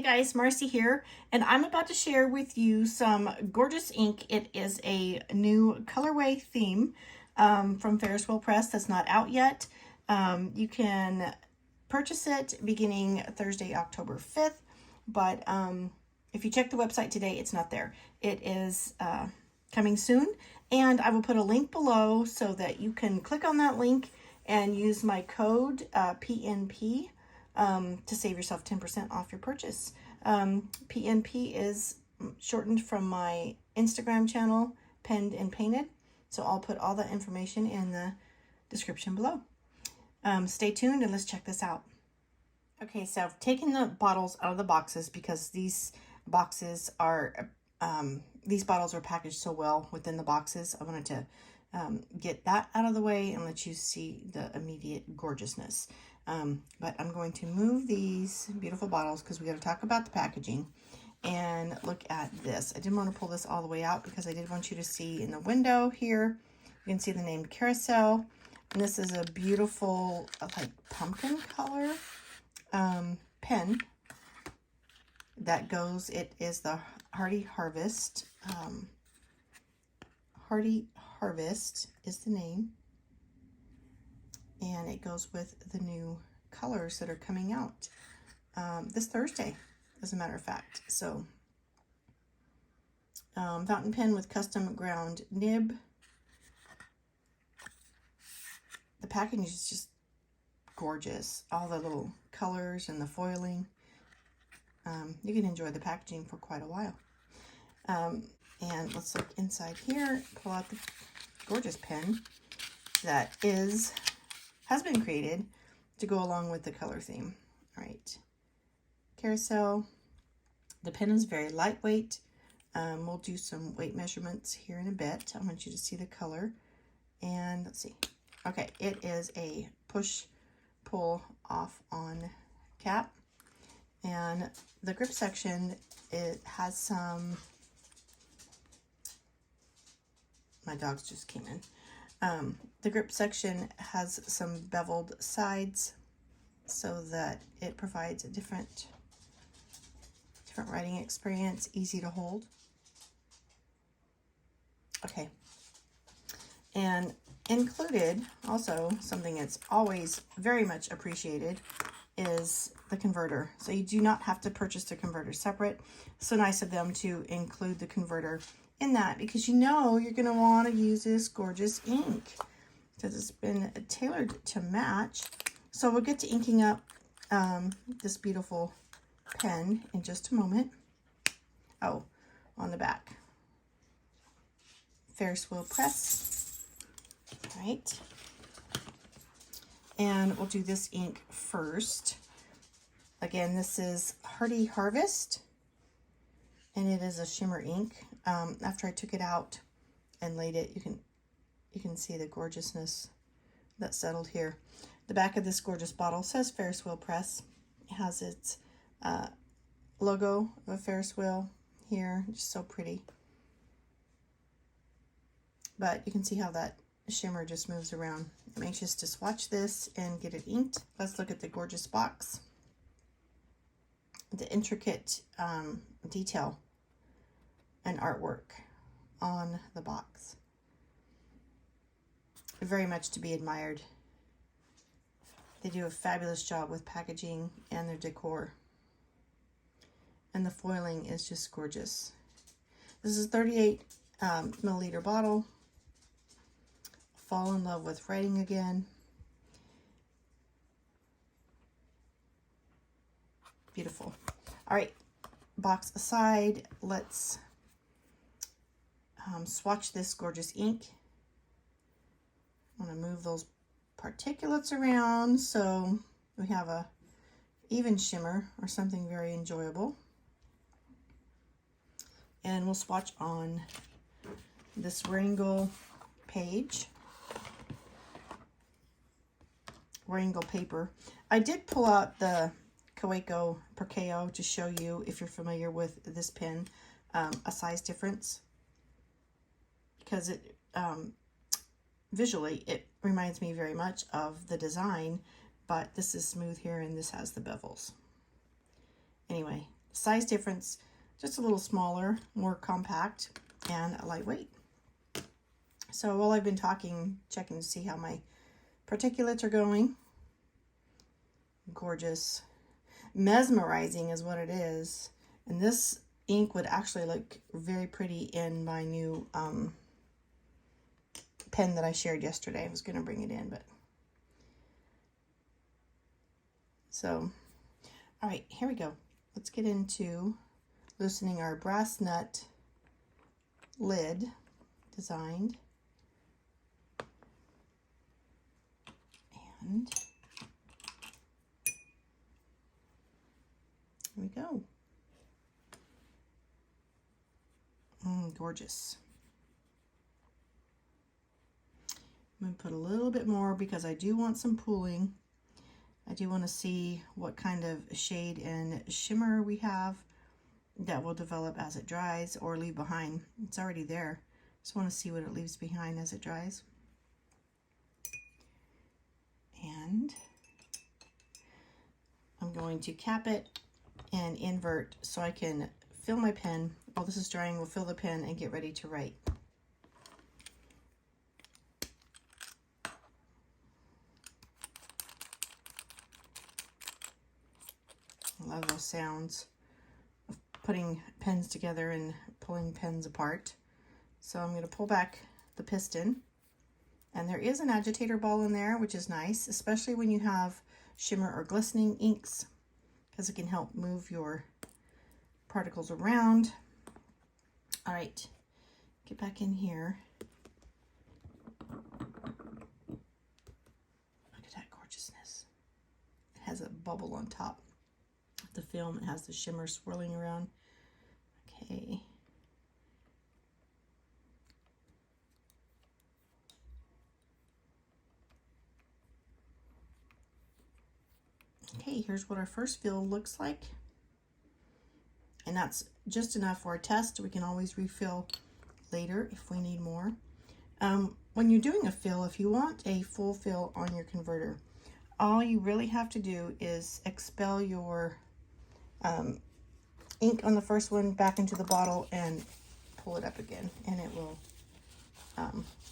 Hey guys, Marcy here, and I'm about to share with you some gorgeous ink. It is a new colorway theme from Ferris Press that's not out yet. You can purchase it beginning Thursday, October 5th, but if you check the website today, it's not there. It is coming soon, and I will put a link below so that you can click on that link and use my code PNP to save yourself 10% off your purchase. PNP is shortened from my Instagram channel, Penned and Painted. So I'll put all that information in the description below. Stay tuned and let's check this out. Okay, so I've taken the bottles out of the boxes because these boxes are, these bottles are packaged so well within the boxes. I wanted to get that out of the way and let you see the immediate gorgeousness. But I'm going to move these beautiful bottles because we got to talk about the packaging and look at this. I didn't want to pull this all the way out because I did want you to see in the window here, you can see the name Carousel. And this is a beautiful like pumpkin color pen that goes, it is the Hearty Harvest. Hearty Harvest is the name. And it goes with the new colors that are coming out this Thursday, as a matter of fact. So, fountain pen with custom ground nib. The packaging is just gorgeous. All the little colors and the foiling. You can enjoy the packaging for quite a while. And let's look inside here. Pull out the gorgeous pen that has been created to go along with the color theme. All right, Carousel. The pen is very lightweight. We'll do some weight measurements here in a bit. I want you to see the color. And let's see. Okay, it is a push pull off on cap. And the grip section, it has some, my dogs just came in. The grip section has some beveled sides so that it provides a different writing experience, easy to hold. Okay. And included, also something that's always very much appreciated, is the converter. So you do not have to purchase the converter separate. So nice of them to include the converter in that, because you know you're going to want to use this gorgeous ink because it's been tailored to match. So we'll get to inking up this beautiful pen in just a moment. Oh, on the back, Ferris Press. All right. And we'll do this ink first. Again, this is Hearty Harvest, and it is a shimmer ink. After I took it out and laid it, you can see the gorgeousness that settled here. The back of this gorgeous bottle says Ferris Wheel Press. It has its logo of a Ferris wheel here, just so pretty. But you can see how that shimmer just moves around. I'm anxious to swatch this and get it inked. Let's look at the gorgeous box. The intricate detail and artwork on the box. Very much to be admired. They do a fabulous job with packaging and their decor. And the foiling is just gorgeous. This is a 38 milliliter bottle. Fall in love with writing again. Beautiful. All right, box aside, let's swatch this gorgeous ink. I want to move those particulates around so we have a even shimmer or something very enjoyable. And we'll swatch on this Wrangle page. Wrangle paper. I did pull out the Kaweco Perkeo to show you, if you're familiar with this pen, a size difference, because it visually it reminds me very much of the design, but this is smooth here and this has the bevels. Anyway, size difference, just a little smaller, more compact, and lightweight. So while I've been talking, checking to see how my particulates are going. Gorgeous. Mesmerizing is what it is. And this ink would actually look very pretty in my new pen that I shared yesterday. I was going to bring it in, but... So, all right, here we go. Let's get into loosening our brass nut lid designed. And here we go. Gorgeous. I'm going to put a little bit more because I do want some pooling. I do want to see what kind of shade and shimmer we have that will develop as it dries or leave behind. It's already there. Just want to see what it leaves behind as it dries. And I'm going to cap it and invert so I can fill my pen. While this is drying, we'll fill the pen and get ready to write. I love those sounds of putting pens together and pulling pens apart. So I'm going to pull back the piston. And there is an agitator ball in there, which is nice, especially when you have shimmer or glistening inks, because it can help move your particles around. All right, get back in here. Look at that gorgeousness. It has a bubble on top of the film. It has the shimmer swirling around. Okay. Okay, here's what our first fill looks like. And that's just enough for a test. We can always refill later if we need more. When you're doing a fill, if you want a full fill on your converter, all you really have to do is expel your ink on the first one back into the bottle and pull it up again, and it will,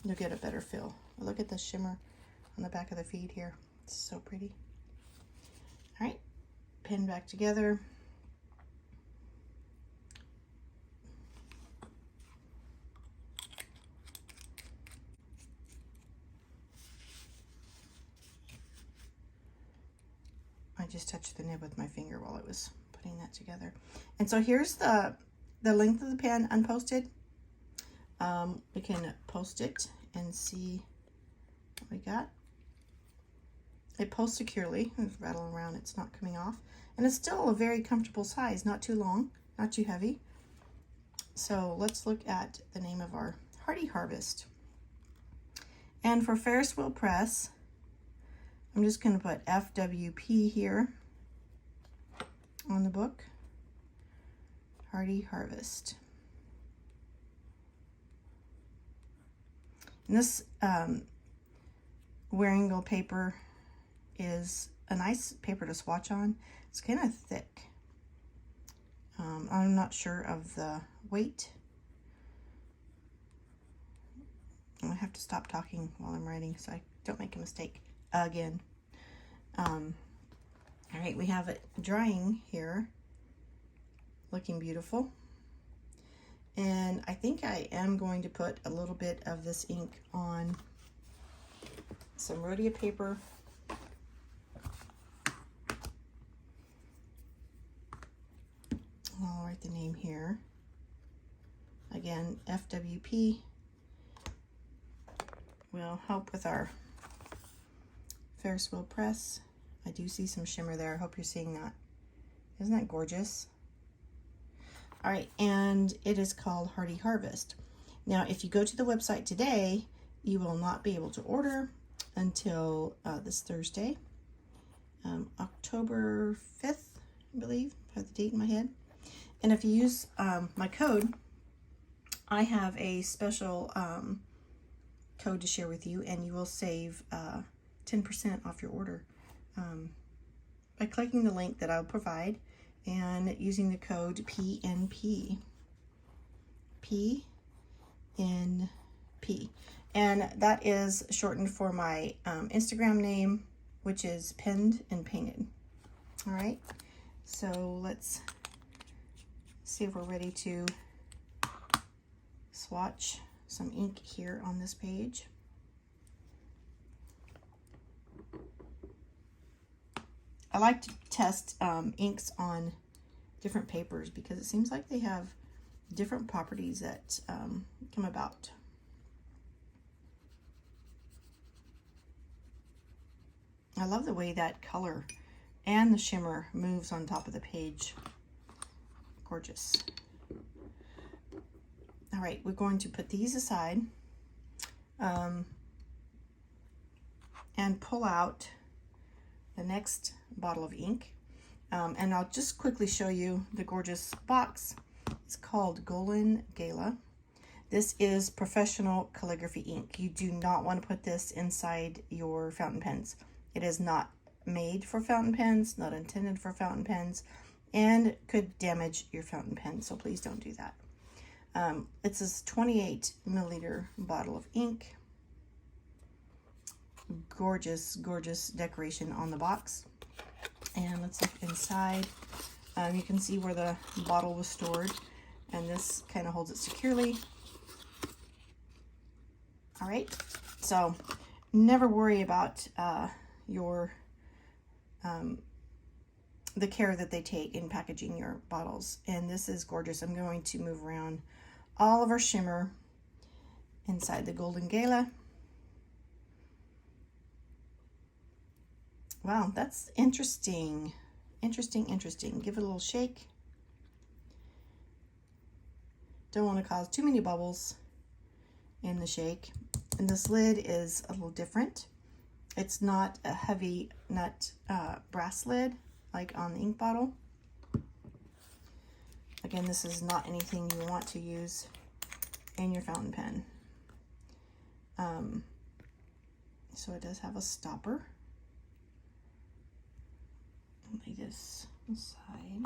you'll get a better fill. Look at the shimmer on the back of the feed here. It's so pretty. All right, pen back together. I just touched the nib with my finger while I was putting that together. And so here's the length of the pen unposted. We can post it and see what we got. It posts securely. It's rattling around, it's not coming off. And it's still a very comfortable size, not too long, not too heavy. So let's look at the name of our Hearty Harvest. And for Ferris Wheel Press, I'm just going to put FWP here on the book. Hearty Harvest. And this wearing gold paper is a nice paper to swatch on. It's kind of thick. I'm not sure of the weight. I have to stop talking while I'm writing so I don't make a mistake again. All right, we have it drying here, looking beautiful. And I think I am going to put a little bit of this ink on some rhodia paper. I'll write the name here. Again, FWP will help with our Ferris Wheel Press. I do see some shimmer there. I hope you're seeing that. Isn't that gorgeous? All right, and it is called Hearty Harvest. Now, if you go to the website today, you will not be able to order until this Thursday, October 5th, I believe. I have the date in my head. And if you use my code, I have a special code to share with you, and you will save 10% off your order by clicking the link that I'll provide, and using the code PNP. PNP. And that is shortened for my Instagram name, which is Pinned and Painted. All right, so let's see if we're ready to swatch some ink here on this page. I like to test inks on different papers because it seems like they have different properties that come about. I love the way that color and the shimmer moves on top of the page. Gorgeous. All right, we're going to put these aside and pull out the next bottle of ink. And I'll just quickly show you the gorgeous box. It's called Golden Gala. This is professional calligraphy ink. You do not want to put this inside your fountain pens. It is not made for fountain pens, not intended for fountain pens, and could damage your fountain pen, so please don't do that. It's this 28 milliliter bottle of ink. Gorgeous, gorgeous decoration on the box. And let's look inside. You can see where the bottle was stored, and this kind of holds it securely. All right, so never worry about the care that they take in packaging your bottles. And this is gorgeous. I'm going to move around all of our shimmer inside the Golden Gala. Wow, that's interesting. Interesting. Give it a little shake. Don't want to cause too many bubbles in the shake. And this lid is a little different. It's not a heavy nut brass lid like on the ink bottle. Again, this is not anything you want to use in your fountain pen. So it does have a stopper. Lay this aside.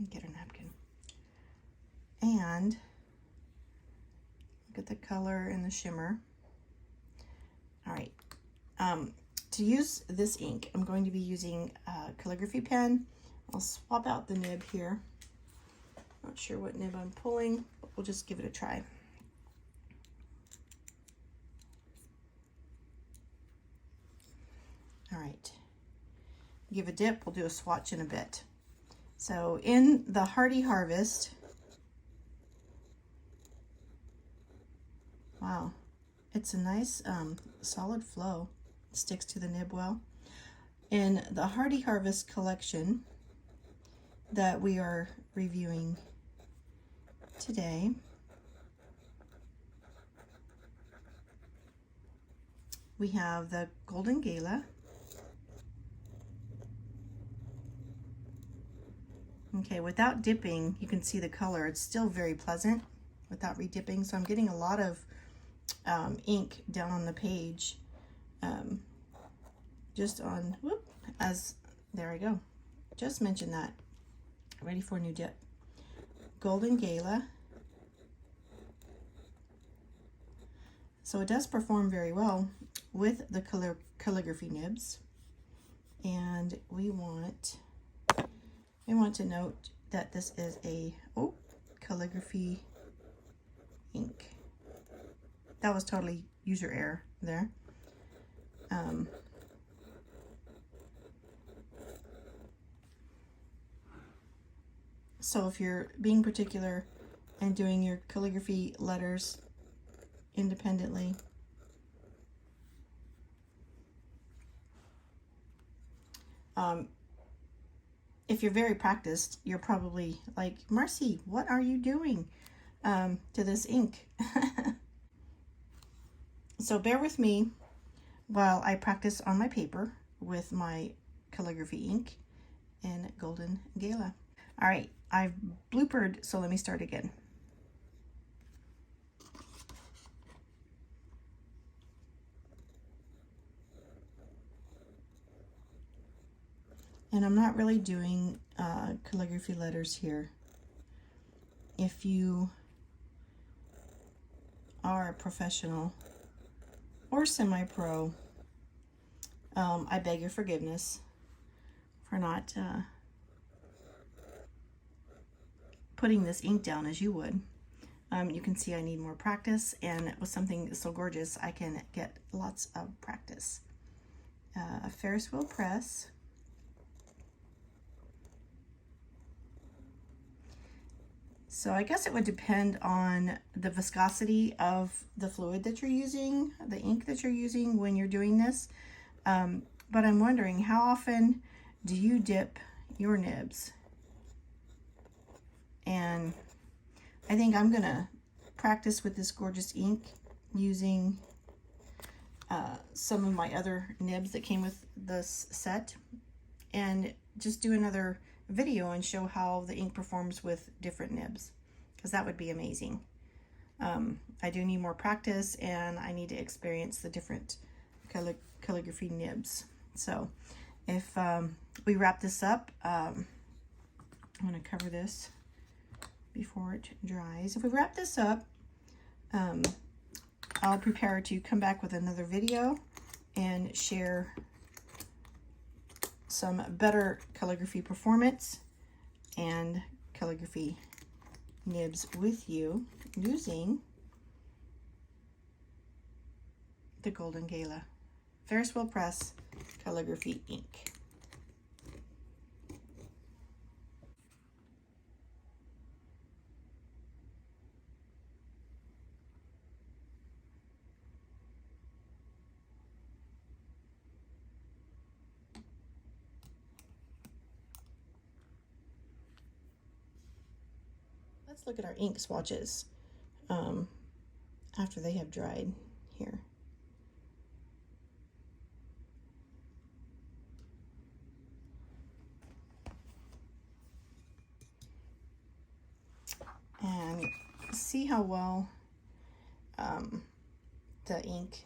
Get a napkin. And look at the color and the shimmer. All right. To use this ink, I'm going to be using a calligraphy pen. I'll swap out the nib here. Not sure what nib I'm pulling, but we'll just give it a try. All right. Give a dip. We'll do a swatch in a bit. So in the Hearty Harvest, wow, it's a nice solid flow. It sticks to the nib well. In the Hearty Harvest collection that we are reviewing today, we have the Golden Gala. Okay, without dipping, you can see the color. It's still very pleasant without re-dipping. So I'm getting a lot of ink down on the page. Just on, there I go. Just mentioned that. Ready for a new dip. Golden Gala. So it does perform very well with the calligraphy nibs. And we want to note that this is a calligraphy ink. That was totally user error there. So if you're being particular and doing your calligraphy letters independently, if you're very practiced, you're probably like, Marcy, what are you doing to this ink? So bear with me while I practice on my paper with my calligraphy ink in Golden Gala. All right, I've bloopered, so let me start again. And I'm not really doing calligraphy letters here. If you are a professional or semi-pro, I beg your forgiveness for not putting this ink down as you would. You can see I need more practice, and with something so gorgeous, I can get lots of practice. A Ferris wheel press. So I guess it would depend on the viscosity of the fluid that you're using, the ink that you're using when you're doing this. But I'm wondering, how often do you dip your nibs? And I think I'm gonna practice with this gorgeous ink using some of my other nibs that came with this set, and just do another video and show how the ink performs with different nibs, because that would be amazing. I do need more practice, and I need to experience the different calligraphy nibs. So if we wrap this up, I'm going to cover this before it dries. If we wrap this up, I'll prepare to come back with another video and share some better calligraphy performance and calligraphy nibs with you using the Golden Gala Ferris Wheel Press calligraphy ink. Let's look at our ink swatches after they have dried here. And see how well the ink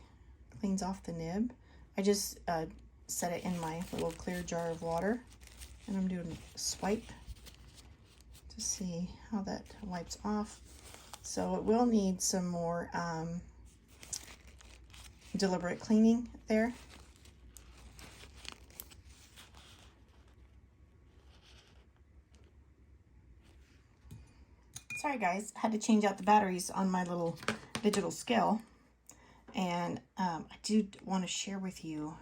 cleans off the nib. I just set it in my little clear jar of water, and I'm doing a swipe to see how that wipes off. So it will need some more deliberate cleaning there. Sorry guys, had to change out the batteries on my little digital scale. And I do want to share with you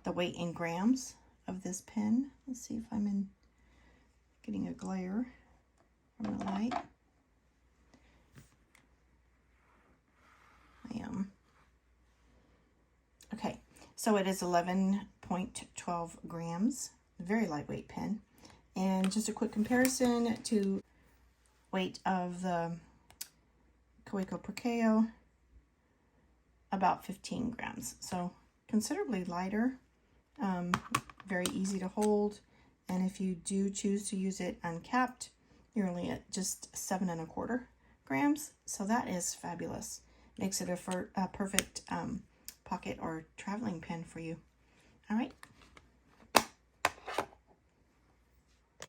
the weight in grams of this pen. Let's see if I'm getting a glare from the light. I am. Okay, so it is 11.12 grams, very lightweight pen. And just a quick comparison to weight of the Kaweco Perkeo, about 15 grams. So considerably lighter, very easy to hold. And if you do choose to use it uncapped, you're only at just 7.25 grams. So that is fabulous. Makes it a perfect pocket or traveling pen for you. All right.